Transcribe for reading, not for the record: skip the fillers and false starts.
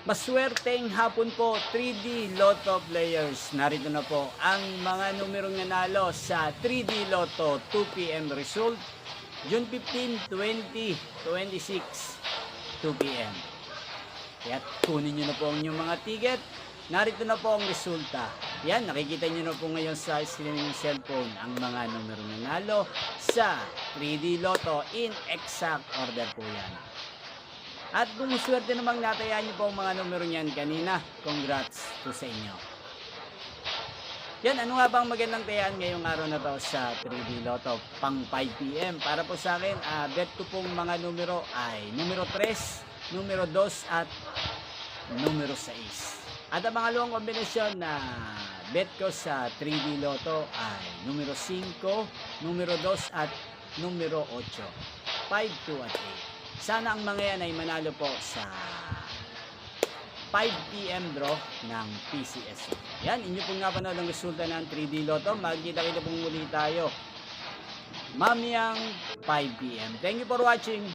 Maswerteng hapon po 3D Lotto players. Narito na po ang mga numerong nanalo sa 3D Lotto 2pm result. June 15, 2026, 2pm. Kaya kunin nyo na po ang inyong mga ticket. Narito na po ang resulta. Yan, nakikita nyo na po ngayon sa inyong cellphone ang mga numerong nanalo sa 3D Lotto in exact order po yan. At kung swerte namang natayaan nyo po ang mga numero niyan kanina, congrats po sa inyo. Yan, ano nga bang magandang tayaan ngayong araw na to sa 3D Lotto pang 5pm? Para po sa akin, bet ko pong mga numero ay numero 3, numero 2 at numero 6. At ang pangalawang kombinasyon na bet ko sa 3D Lotto ay numero 5, numero 2 at numero 8. 5, 2 at 8. Sana ang mga yan ay manalo po sa 5pm draw ng PCS. Yan, inyo po nga panood ang resulta ng 3D Lotto. Magkita-kita pong muli tayo mamayang 5pm. Thank you for watching.